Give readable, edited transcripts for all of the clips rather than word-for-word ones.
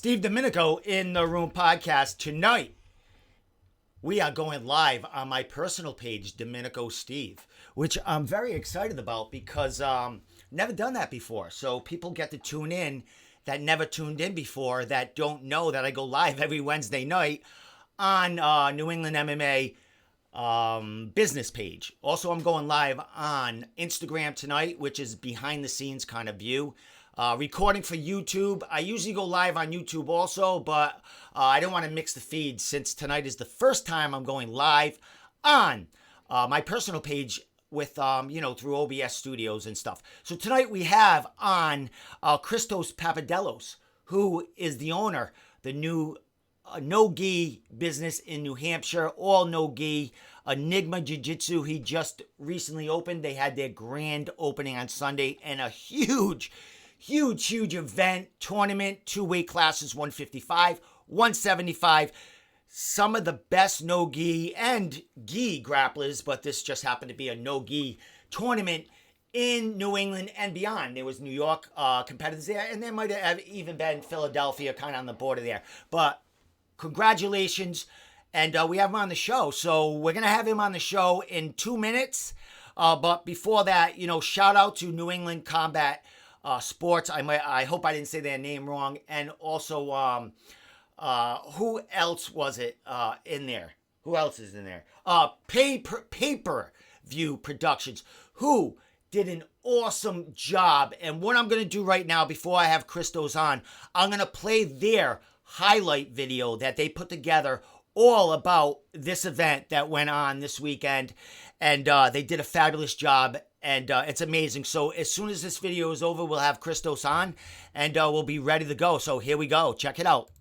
Steve Domenico in the Room podcast. Tonight, we are going live on my personal page, Domenico Steve, which I'm very excited about because never done that before. So people get to tune in that never tuned in before, that don't know that I go live every Wednesday night on New England MMA business page. Also, I'm going live on Instagram tonight, which is behind the scenes kind of view. Recording for YouTube. I usually go live on YouTube also, but I don't want to mix the feeds since tonight is the first time I'm going live on my personal page with, through OBS studios and stuff. So tonight we have on Christos Papadelos, who is the owner, the new no-gi business in New Hampshire, all no-gi, Enigma Jitsu. He just recently opened. They had their grand opening on Sunday, and a huge event, tournament, 2 weight classes, 155, 175. Some of the best no-gi and gi grapplers, but this just happened to be a no-gi tournament in New England and beyond. There was New York competitors there, and there might have even been Philadelphia kind of on the border there. But congratulations, and we have him on the show. So we're going to have him on the show in 2 minutes. But before that, shout out to New England Combat Sports. I hope I didn't say their name wrong. And also, who else was it in there? Who else is in there? Pay-Per-View Productions, who did an awesome job. And what I'm going to do right now, before I have Christos on, I'm going to play their highlight video that they put together all about this event that went on this weekend. And they did a fabulous job. And it's amazing. So as soon as this video is over, we'll have Christos on, and we'll be ready to go. So here we go. Check it out.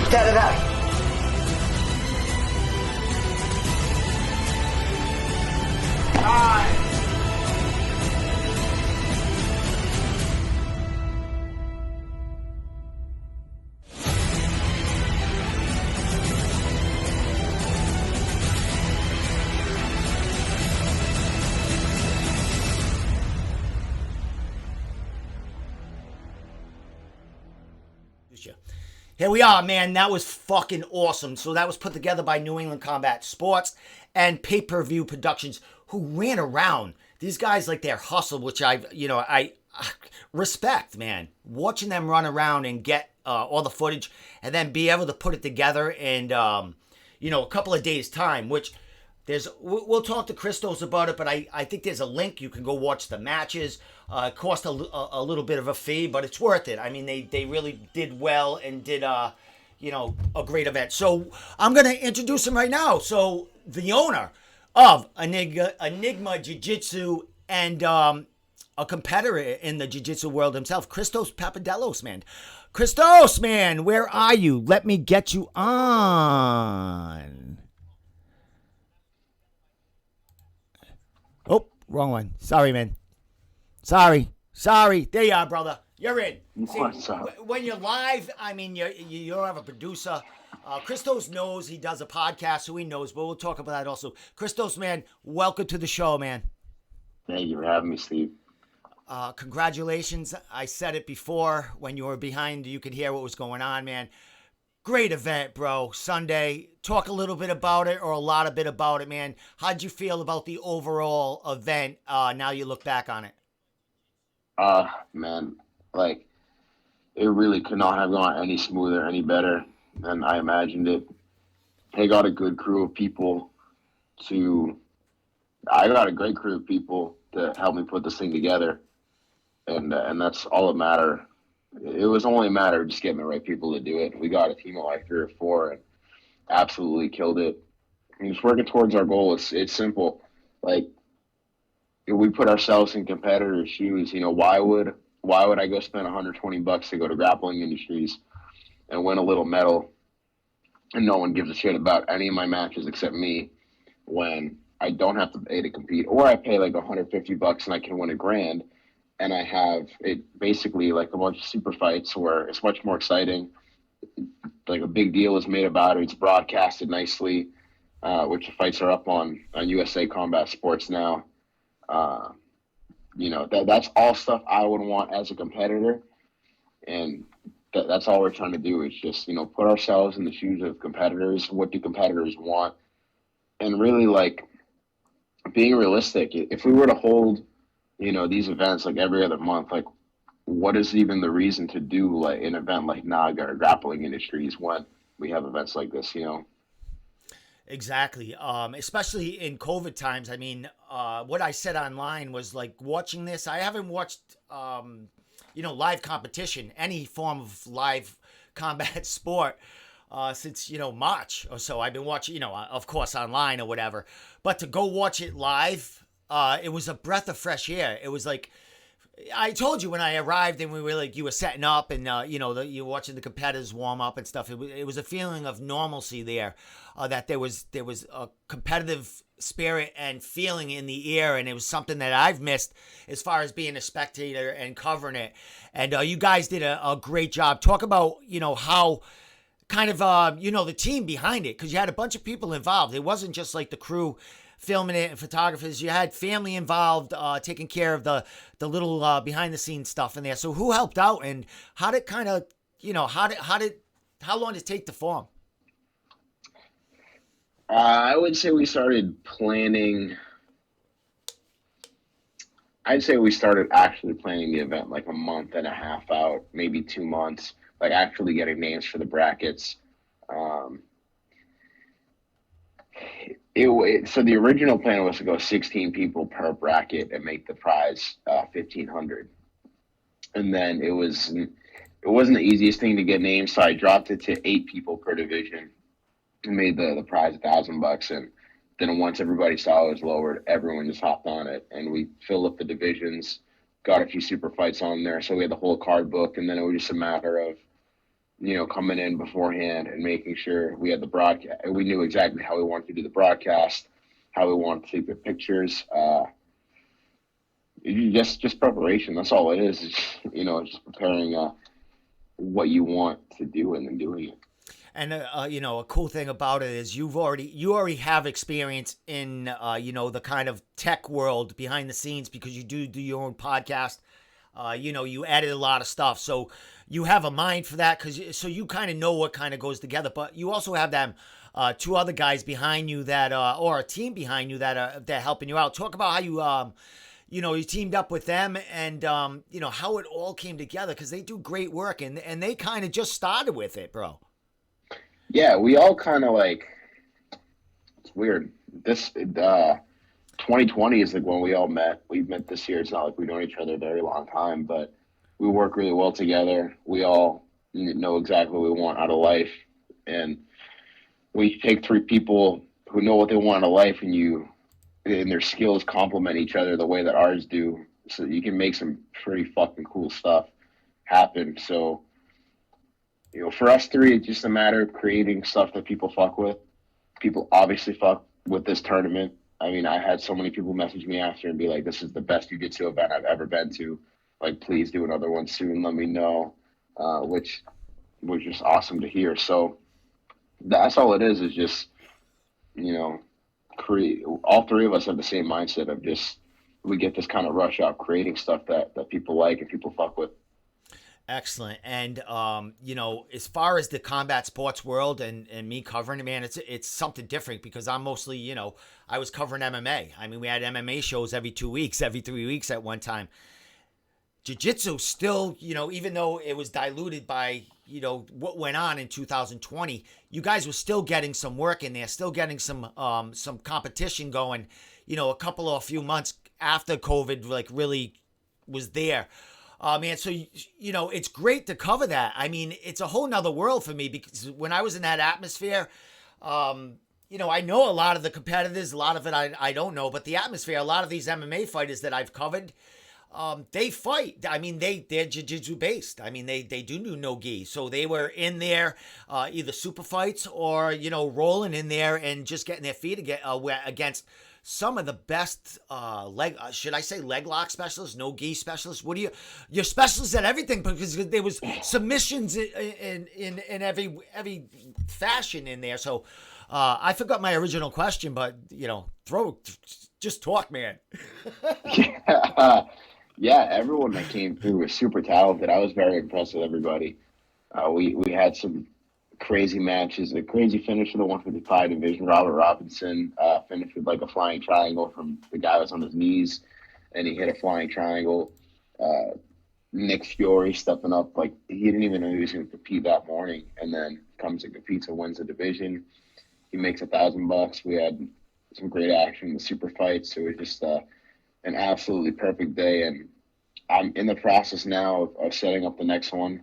Set it up. Here we are, man. That was fucking awesome. So that was put together by New England Combat Sports and Pay-Per-View Productions, who ran around. These guys, like, their hustle, which I respect, man. Watching them run around and get all the footage, and then be able to put it together in a couple of days' time. Which we'll talk to Christos about it, but I think there's a link you can go watch the matches. It cost a little bit of a fee, but it's worth it. I mean, they really did well and did a great event. So I'm gonna introduce him right now. So the owner of Enigma Jiu-Jitsu and a competitor in the jiu-jitsu world himself, Christos Papadelos, man. Christos, man, where are you? Let me get you on. Oh, wrong one. Sorry, man. Sorry. There you are, brother. You're in. See, when you're live, I mean, you don't have a producer. Christos knows he does a podcast, so he knows, but we'll talk about that also. Christos, man, welcome to the show, man. Thank you for having me, Steve. Congratulations. I said it before when you were behind. You could hear what was going on, man. Great event, bro. Sunday. Talk a little bit about it or a lot of bit about it, man. How'd you feel about the overall event now you look back on it? Man, like, it really could not have gone any smoother, any better than I imagined it. I got a good crew of people I got a great crew of people to help me put this thing together. And that's all that mattered. It was only a matter of just getting the right people to do it. We got a team of like 3 or 4 and absolutely killed it. And just working towards our goal. It's simple. Like, if we put ourselves in competitors' shoes, why would I go spend $120 to go to Grappling Industries and win a little medal, and no one gives a shit about any of my matches except me, when I don't have to pay to compete, or I pay like $150 and I can win $1,000, and I have it basically like a bunch of super fights where it's much more exciting. Like, a big deal is made about it. It's broadcasted nicely, which the fights are up on USA Combat Sports now. That's all stuff I would want as a competitor, and that's all we're trying to do is just put ourselves in the shoes of competitors. What do competitors want? And really, like, being realistic. If we were to hold these events like every other month, like, what is even the reason to do like an event like NAGA or Grappling Industries when we have events like this? Exactly. Especially in COVID times. I mean, what I said online was like, watching this, I haven't watched, live competition, any form of live combat sport, since, March or so. I've been watching, of course, online or whatever. But to go watch it live, it was a breath of fresh air. It was like, I told you when I arrived and we were like, you were setting up and, you were watching the competitors warm up and stuff. It was a feeling of normalcy there, that there was a competitive spirit and feeling in the air. And it was something that I've missed as far as being a spectator and covering it. And you guys did a great job. Talk about, how kind of, the team behind it, because you had a bunch of people involved. It wasn't just like the crew filming it and photographers. You had family involved, taking care of the little behind the scenes stuff in there. So who helped out, and how did kind of, how long did it take to form? I would say we started planning. I'd say we started actually planning the event like a month and a half out, maybe 2 months, like actually getting names for the brackets. So the original plan was to go 16 people per bracket and make the prize 1,500. And then it wasn't the easiest thing to get names, so I dropped it to 8 people per division and made the prize $1,000. And then once everybody saw it was lowered, everyone just hopped on it, and we filled up the divisions, got a few super fights on there. So we had the whole card book, and then it was just a matter of coming in beforehand and making sure we had the broadcast. We knew exactly how we wanted to do the broadcast, how we wanted to take the pictures. Just preparation. That's all it is. It's just preparing what you want to do and then doing it. And a cool thing about it is you already have experience in the kind of tech world behind the scenes, because you do your own podcast. You edit a lot of stuff, so you have a mind for that, so you kind of know what kind of goes together. But you also have them 2 other guys behind you that or a team behind you that are helping you out. Talk about how you teamed up with them and, how it all came together because they do great work and they kind of just started with it, bro. Yeah, we all kind of like, it's weird. 2020 is like when we all met. We met this year. It's not like we've known each other a very long time, but we work really well together. We all know exactly what we want out of life. And we take three people who know what they want out of life and their skills complement each other the way that ours do. So you can make some pretty fucking cool stuff happen. So, for us three, it's just a matter of creating stuff that people fuck with. People obviously fuck with this tournament. I mean, I had so many people message me after and be like, "This is the best jiu-jitsu event I've ever been to. Like, please do another one soon. Let me know," which was just awesome to hear. So that's all it is just, create. All three of us have the same mindset of just we get this kind of rush out creating stuff that people like and people fuck with. Excellent. And, as far as the combat sports world and me covering it, man, it's something different because I'm mostly, I was covering MMA. I mean, we had MMA shows every 2 weeks, every 3 weeks at one time. Jiu-jitsu still, even though it was diluted by, what went on in 2020, you guys were still getting some work in there, still getting some competition going, a few months after COVID, like really was there. Man, so, it's great to cover that. I mean, it's a whole nother world for me because when I was in that atmosphere, I know a lot of the competitors, a lot of it I don't know, but the atmosphere, a lot of these MMA fighters that I've covered, they fight. I mean, they're jiu-jitsu based. I mean, they do no-gi. So they were in there either super fights or, rolling in there and just getting their feet against some of the best should I say leg lock specialists, no-gi specialists? You're specialists at everything because there was submissions in every fashion in there. So I forgot my original question, but just talk, man. Yeah, everyone that came through was super talented. I was very impressed with everybody. We had some crazy matches, a crazy finish for the 155 division. Robert Robinson finished with like a flying triangle from the guy was on his knees, and he hit a flying triangle. Nick Fiore stepping up, like he didn't even know he was going to compete that morning, and then comes and competes and wins the division. He makes $1,000. We had some great action in the super fights. So it was just an absolutely perfect day, and I'm in the process now of setting up the next one.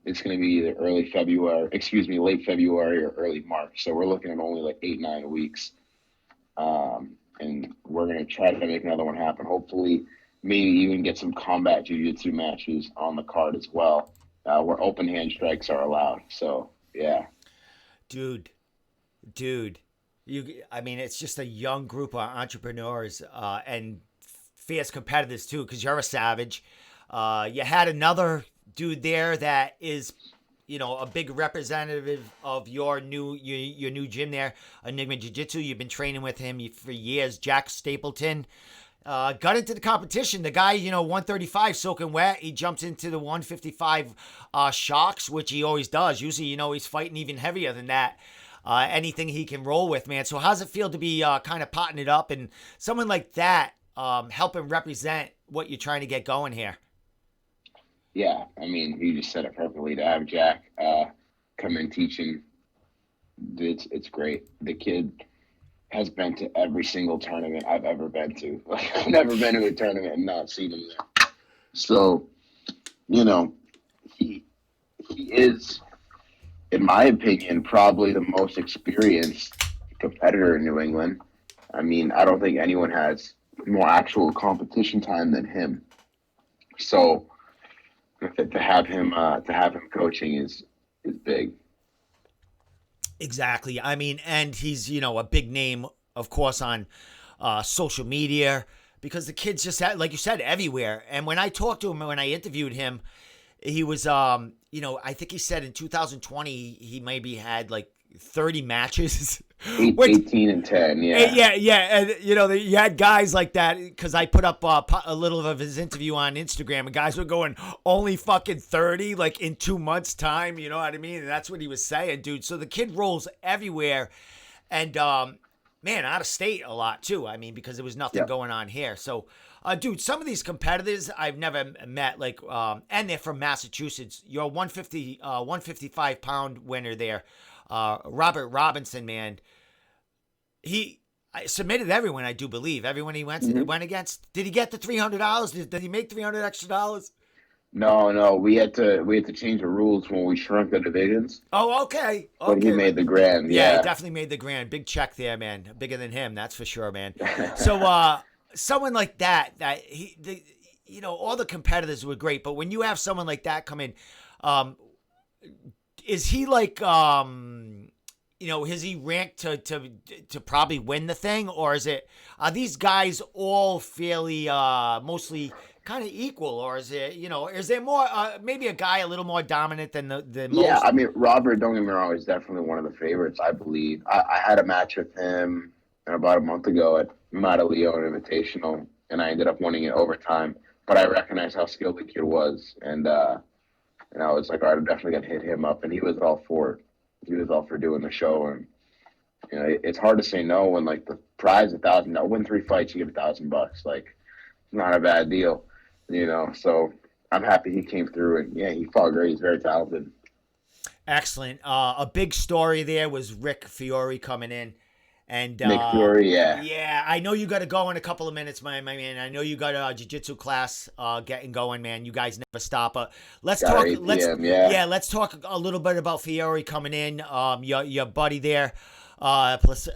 It's going to be either late February or early March. So we're looking at only like 8-9 weeks. And we're going to try to make another one happen. Hopefully, maybe even get some combat jiu-jitsu matches on the card as well, where open hand strikes are allowed. So, yeah. Dude, it's just a young group of entrepreneurs and fierce competitors too, because you're a savage. You had another dude there that is, a big representative of your new gym there, Enigma Jiu-Jitsu. You've been training with him for years. Jack Stapleton got into the competition. The guy, 135 soaking wet. He jumps into the 155 shocks, which he always does. Usually, he's fighting even heavier than that. Anything he can roll with, man. So how's it feel to be kind of potting it up and someone like that helping represent what you're trying to get going here? Yeah, I mean, you just said it perfectly. To have Jack come in teaching, it's great. The kid has been to every single tournament I've ever been to. Like, I've never been to a tournament and not seen him there. So, he is, in my opinion, probably the most experienced competitor in New England. I mean, I don't think anyone has more actual competition time than him. So to have him coaching is big. Exactly. I mean, and he's a big name, of course, on social media because the kid's just like you said everywhere. And when I talked to him, when I interviewed him, he was I think he said in 2020 he maybe had like 30 matches. 18 and 10, yeah. Yeah. And, you had guys like that because I put up a little of his interview on Instagram and guys were going only fucking 30 like in 2 months time. You know what I mean? And that's what he was saying, dude. So the kid rolls everywhere and, man, out of state a lot too. I mean, because there was nothing going on here. So, Dude, some of these competitors I've never met, like, and they're from Massachusetts. Your 155 pound winner there, Robert Robinson, man. I submitted everyone, I do believe. Everyone he went against. Did he get the $300? Did he make $300 extra dollars? No, we had to change the rules when we shrunk the divisions. Oh, okay. But he Okay. made the grand, Yeah, he yeah. definitely made the grand. Big check there, man. Bigger than him, that's for sure, man. So, someone like all the competitors were great, but when you have someone like that come in, is he like, is he ranked to probably win the thing, or are these guys all fairly, mostly kind of equal, or is there more, maybe a guy a little more dominant than the Yeah, most? I mean, Robert, don't get me wrong, is definitely one of the favorites, I believe. I had a match with him about a month ago at Mata Leon Invitational, and I ended up winning it overtime. But I recognized how skilled the kid was, and I was like, all right, I'm definitely gonna hit him up, and he was all for it. He was all for doing the show, and it's hard to say no when like the prize $1,000. Win 3 fights, you get $1,000. Like, it's not a bad deal. So I'm happy he came through, and yeah, he fought great. He's very talented. Excellent. A big story there was Rick Fiore coming in. And Nick Fury, yeah. yeah, I know you got to go in a couple of minutes, my man. I know you got a jiu-jitsu class getting going, man. You guys never stop. Let's Got talk. 8 Let's p.m., yeah. yeah, let's talk a little bit about Fiore coming in. Your buddy there, Santos.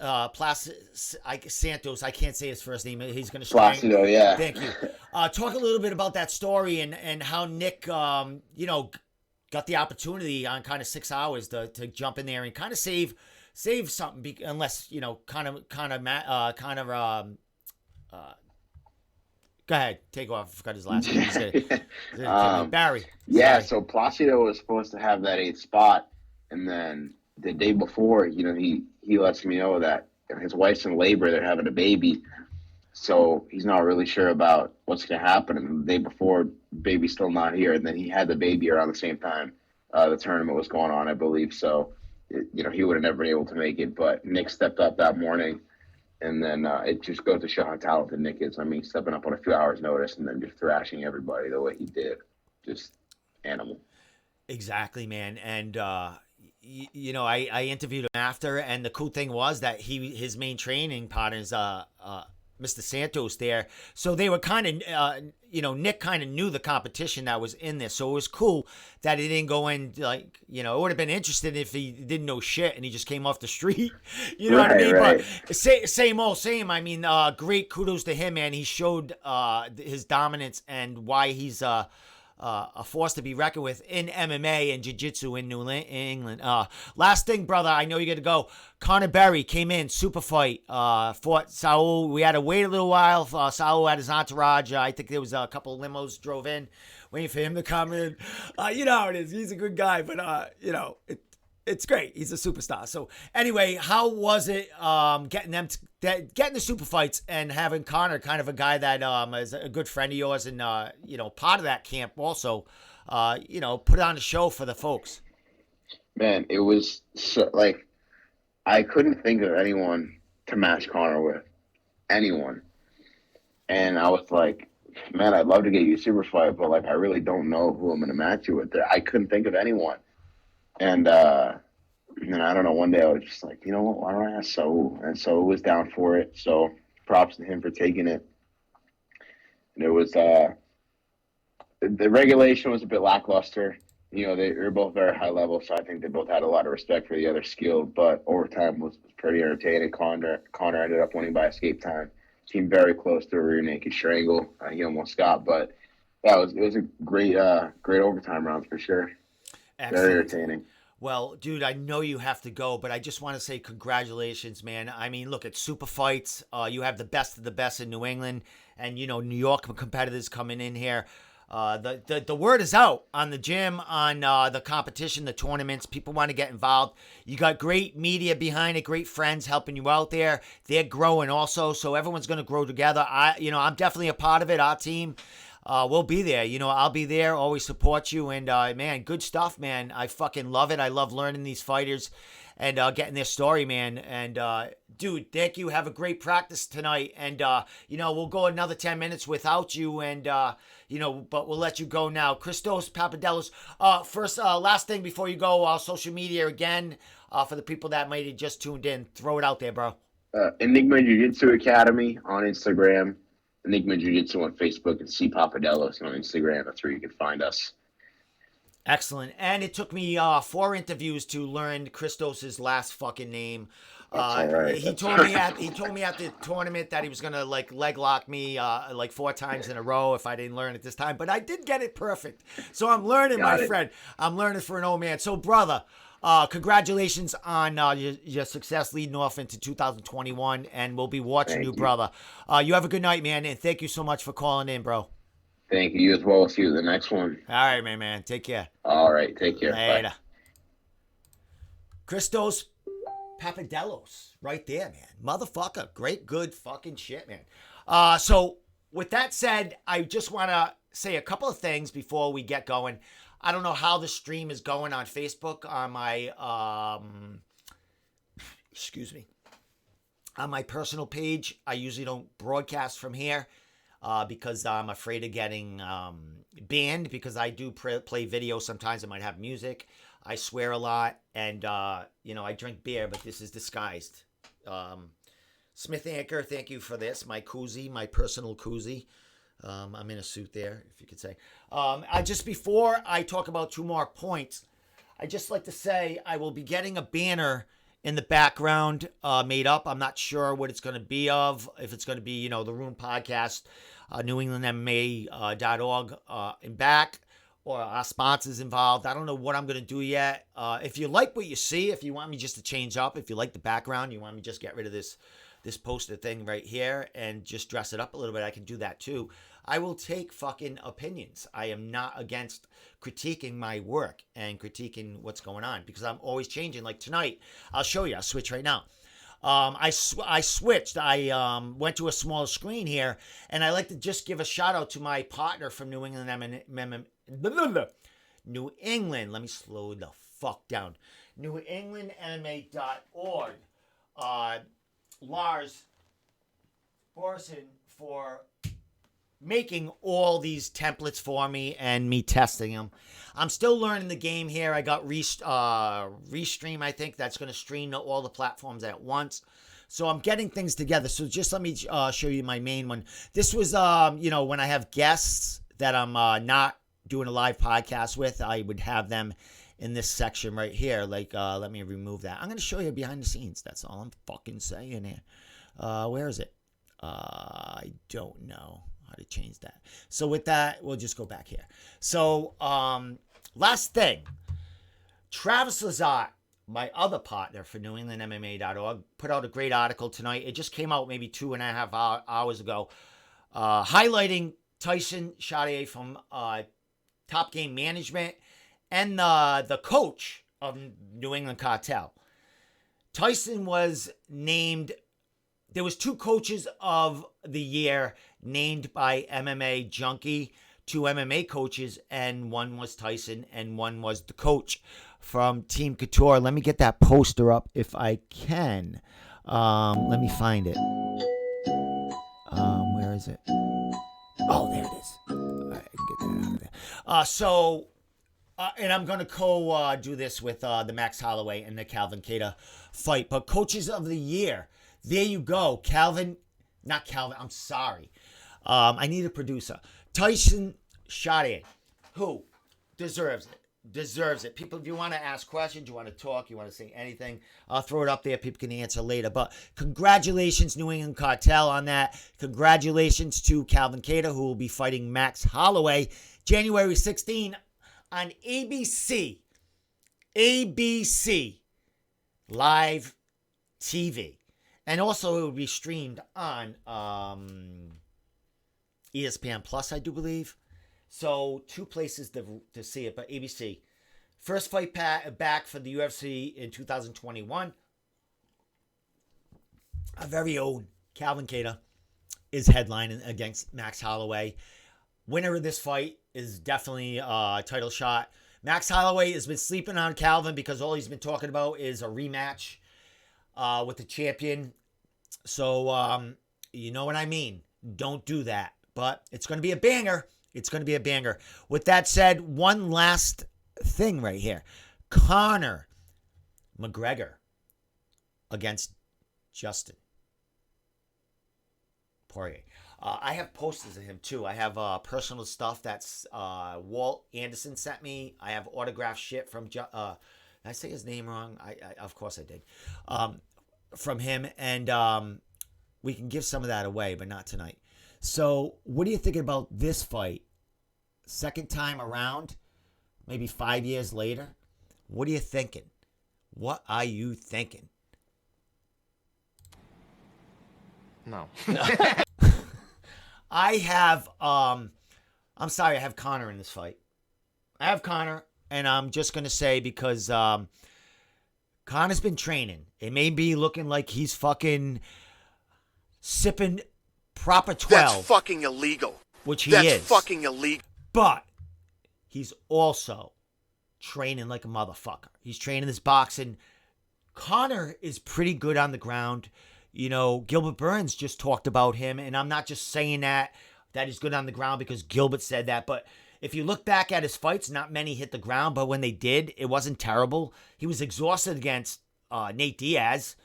I can't say his first name. He's going to Placido, yeah. Thank you. Talk a little bit about that story and how Nick, got the opportunity on kind of 6 hours to jump in there and kind of save something, unless go ahead, take off. I forgot his last name. Barry. Yeah, Sorry. so Placido was supposed to have that 8th spot, and then the day before, he lets me know that his wife's in labor, they're having a baby, so he's not really sure about what's going to happen. And the day before, baby's still not here, and then he had the baby around the same time the tournament was going on, I believe. So, he would have never been able to make it, but Nick stepped up that morning, and then it just goes to show how talented Nick is. I mean, stepping up on a few hours' notice and then just thrashing everybody the way he did, just animal. Exactly, man. And I interviewed him after, and the cool thing was that his main training partners, Mr. Santos there. So they were kind of, Nick kind of knew the competition that was in there. So it was cool that he didn't go in like, it would have been interesting if he didn't know shit and he just came off the street. You know what I mean? Right. But same old same. I mean, great kudos to him, man. He showed his dominance and why he's a force to be reckoned with in MMA and jiu-jitsu in New England. Last thing, brother, I know you got to go. Connor Berry came in, super fight, fought Saul. We had to wait a little while. Saul had his entourage. I think there was a couple of limos drove in, waiting for him to come in. You know how it is. He's a good guy, but, it's great. He's a superstar. So anyway, how was it getting the super fights and having Connor, kind of a guy that is a good friend of yours and part of that camp also, put on a show for the folks. Man, it was so, like, I couldn't think of anyone to match Connor with. Anyone. And I was like, man, I'd love to get you a super fight, but like I really don't know who I'm gonna match you with there. I couldn't think of anyone. And then I don't know, one day I was just like, you know what, why don't I ask Saul? And Saul was down for it. So props to him for taking it. And it was the regulation was a bit lackluster. They were both very high level, so I think they both had a lot of respect for the other skill. But overtime was pretty entertaining. Connor ended up winning by escape time. Came very close to a rear naked strangle. He almost got, but yeah, it was a great overtime round for sure. Excellent. Very entertaining. Well, dude, I know you have to go, but I just want to say congratulations, man. I mean, look, it's super fights. You have the best of the best in New England, and New York competitors coming in here. The word is out on the gym, on the competition, the tournaments. People want to get involved. You got great media behind it, great friends helping you out there. They're growing also, so everyone's going to grow together. I'm definitely a part of it. Our team. we'll be there. You know, I'll be there, always support you. And, man, good stuff, man. I fucking love it. I love learning these fighters and getting their story, man. And, dude, thank you. Have a great practice tonight. And, you know, we'll go another 10 minutes without you. And, you know, but we'll let you go now. Christos, Papadelos. Last thing before you go, social media again, for the people that might have just tuned in. Throw it out there, bro. Enigma Jiu-Jitsu Academy on Instagram, Enigma Jiu-Jitsu on Facebook, and C Papadelos on Instagram. That's where you can find us. Excellent. And it took me 4 interviews to learn Christos's last fucking name. That's all right. He told me at the tournament that he was gonna like leg lock me like 4 times in a row if I didn't learn it this time, but I did get it perfect. So I'm learning, my friend. I'm learning for an old man. So, brother, congratulations on your success leading off into 2021, and we'll be watching you, brother. You have a good night, man, and thank you so much for calling in, bro. Thank you as well. We'll see you at the next one. All right, man. Take care. All right. Take care. Later. Bye. Christos Papadelos, right there, man. Motherfucker. Great, good fucking shit, man. So, with that said, I just want to say a couple of things before we get going. I don't know how the stream is going on Facebook on my, on my personal page. I usually don't broadcast from here because I'm afraid of getting banned because I do play video. Sometimes I might have music. I swear a lot, and, you know, I drink beer, but this is disguised. Smith Anchor, thank you for this. My koozie, my personal koozie. I'm in a suit there, if you could say. Before I talk about 2 more points, I just like to say I will be getting a banner in the background made up. I'm not sure what it's going to be of. If it's going to be, you know, the Room Podcast, NewEnglandMMA.org in back, or our sponsors involved. I don't know what I'm going to do yet. If you like what you see, if you want me just to change up, if you like the background, you want me just get rid of this poster thing right here and just dress it up a little bit, I can do that too. I will take fucking opinions. I am not against critiquing my work and critiquing what's going on because I'm always changing. Like tonight, I'll show you. I'll switch right now. I switched. I went to a smaller screen here, and I like to just give a shout out to my partner from New England New England. Let me slow the fuck down. NewEnglandMMA.org. Lars Borson for making all these templates for me and me testing them. I'm still learning the game here. I got Restream, I think, that's going to stream to all the platforms at once. So I'm getting things together. So just let me show you my main one. This was, you know, when I have guests that I'm not doing a live podcast with, I would have them in this section right here. Like, let me remove that. I'm going to show you behind the scenes. That's all I'm fucking saying here. Where is it? I don't know how to change that. So with that, we'll just go back here. So, last thing. Travis Lazat, my other partner for NewEnglandMMA.org, put out a great article tonight. It just came out maybe 2.5 hours ago, highlighting Tyson Chatier from Top Game Management and the coach of New England Cartel. Tyson was named. There was 2 coaches of the year named by MMA Junkie, 2 MMA coaches, and one was Tyson, and one was the coach from Team Couture. Let me get that poster up if I can. Let me find it. Where is it? Oh, there it is. All right, I can get that out of there. And I'm going to do this with the Max Holloway and the Calvin Kattar fight. But coaches of the year. There you go. I'm sorry. I need a producer. Tyson Chatier, who deserves it. People, if you want to ask questions, you want to talk, you want to say anything, I'll throw it up there. People can answer later. But congratulations, New England Cartel, on that. Congratulations to Calvin Kattar, who will be fighting Max Holloway January 16 on ABC. ABC Live TV. And also, it will be streamed on ESPN Plus, I do believe. So, 2 places to see it, but ABC. First fight back for the UFC in 2021. Our very own Calvin Kattar is headlining against Max Holloway. winner of this fight is definitely a title shot. Max Holloway has been sleeping on Calvin because all he's been talking about is a rematch with the champion. So, you know what I mean. Don't do that. But it's going to be a banger. It's going to be a banger. With that said, one last thing right here. Conor McGregor against Justin Poirier. I have posters of him too. I have personal stuff that's Walt Anderson sent me. I have autographed shit from. Did I say his name wrong? I of course I did. From him, and we can give some of that away, but not tonight. So, what are you thinking about this fight? Second time around, maybe 5 years later. What are you thinking? What are you thinking? No. I have, I'm sorry, I have Conor in this fight. I have Conor, and I'm just going to say because Conor's been training. It may be looking like he's fucking sipping proper 12. That's fucking illegal. Which he That's is. fucking illegal. But he's also training like a motherfucker. He's training this boxing. Conor is pretty good on the ground. You know, Gilbert Burns just talked about him, and I'm not just saying that he's good on the ground because Gilbert said that, but if you look back at his fights, not many hit the ground, but when they did, it wasn't terrible. He was exhausted against Nate Diaz,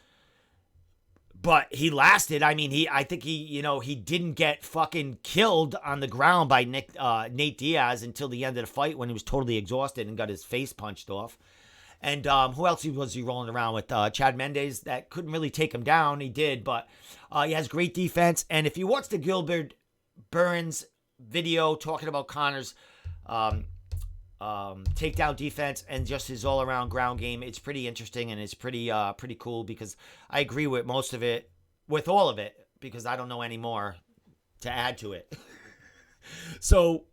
but he lasted. I mean, I think he didn't get fucking killed on the ground by Nate Diaz until the end of the fight when he was totally exhausted and got his face punched off. And who else was he rolling around with? Chad Mendes, that couldn't really take him down. He did, but he has great defense. And if you watch the Gilbert Burns video talking about Conor's takedown defense and just his all-around ground game, it's pretty interesting and it's pretty cool because I agree with most of it, with all of it, because I don't know any more to add to it. So,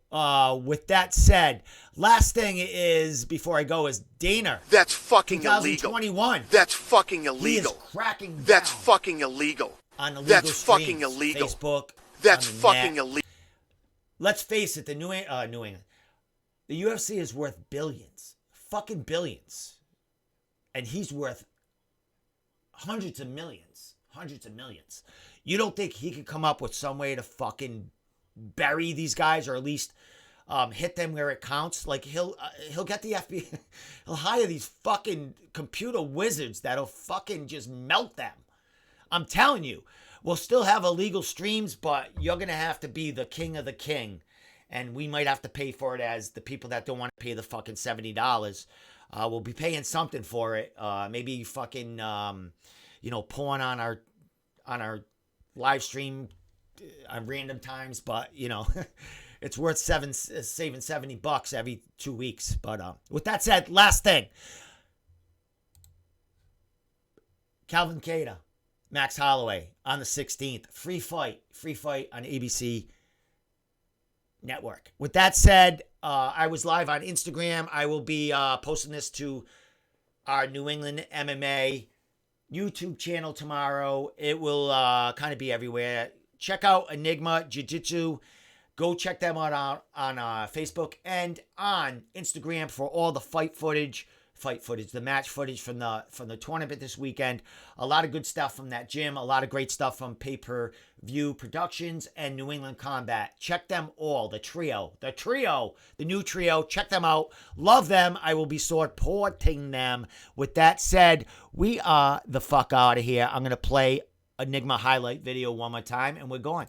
with that said, last thing is, before I go, is Dana. That's fucking 2021. illegal. That's fucking illegal. He is cracking down. That's fucking illegal. On illegal That's streams, fucking illegal. Facebook. That's on the fucking net. illegal. Let's face it, the New England, the UFC is worth billions, fucking billions, and he's worth hundreds of millions. You don't think he could come up with some way to fucking bury these guys, or at least hit them where it counts? Like he'll get the FBI, he'll hire these fucking computer wizards that'll fucking just melt them. I'm telling you, we'll still have illegal streams, but you're gonna have to be the king of the king, and we might have to pay for it as the people that don't want to pay the fucking $70. We'll be paying something for it. Maybe fucking porn on our live stream on random times, but it's worth saving $70 every 2 weeks. But with that said, last thing, Calvin Cater, Max Holloway on the 16th, free fight on ABC Network. With that said, I was live on Instagram. I will be posting this to our New England MMA YouTube channel tomorrow. It will kind of be everywhere. Check out Enigma Jiu-Jitsu. Go check them out on Facebook and on Instagram for all the fight footage, the match footage from the tournament this weekend. A lot of good stuff from that gym. A lot of great stuff from Pay-Per-View Productions and New England Combat. Check them all. The new trio. Check them out. Love them. I will be supporting them. With that said, we are the fuck out of here. I'm going to play Enigma highlight video one more time, and we're going.